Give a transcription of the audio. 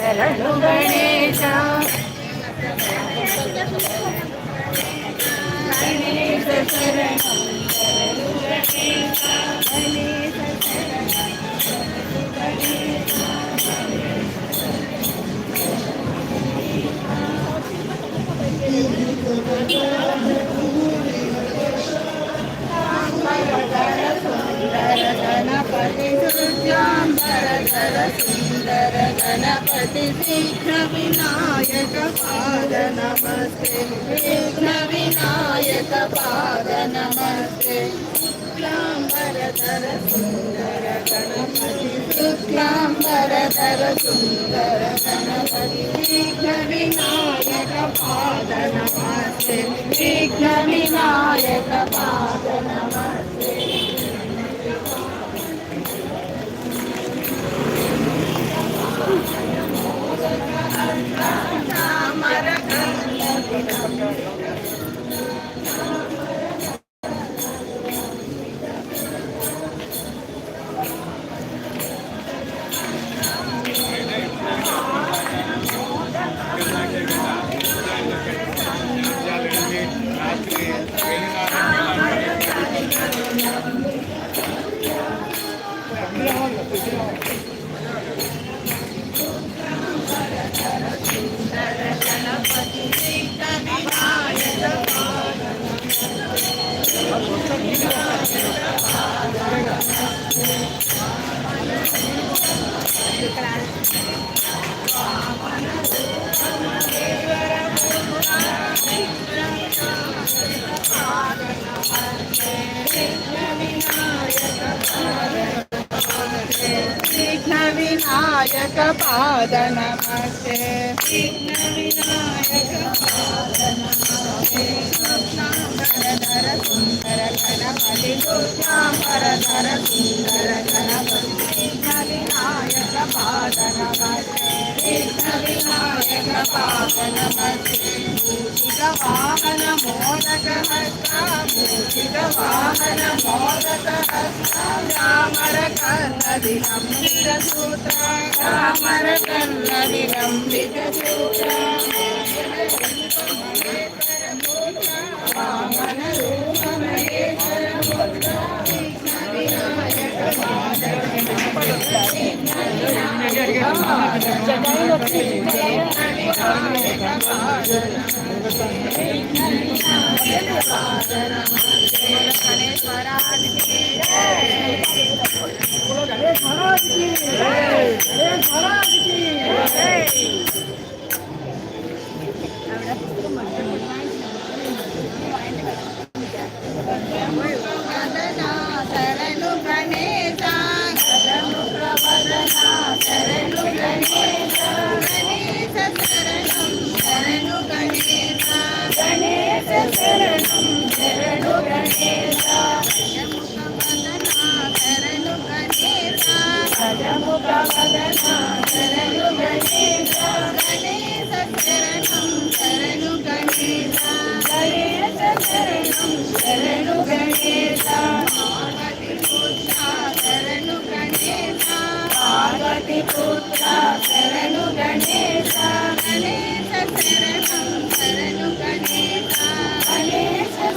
ಶರಣು ಗಣೇಶ ಗಣೇಶ ಶರಣು गणपति दुर्गांबरधर सुंदर गणपति विघ्न विनायक पाद नमस्ते विघ्न विनायक पाद नमस्ते शुक्लांबरधर सुंदर गणपति शुक्लांबरधर सुंदर गणपति विघ्न विनायक पाद नमस्ते विघ्न विनायक पाद नमस्ते विघ्न विनायक पाद नमस्ते विघ्न विनायक पाद नमस्ते शुक्लांबरधर सुंदर गणपति शुक्लांबरधर सुंदर गणपति विघ्न विनायक पाद नमस्ते विघ्न विनायक पाद नमस्ते भूषित वाहन मोदक हस्ता भूषित वाहन मोदक हस्ता रामर कन्नदि लंबित सूत्र रामर कन्नदि लंबित सूत्र वामन रूप महेश्वर पुत्र विघ्न विनायक पाद शरणु गणेश शरणु प्रवदना शरणु गणेश गणेश शरणं शरणु गणेश गणेश शरणं शरणु गणेश गजमुख वदना शरणु गणेश गजमुख वदना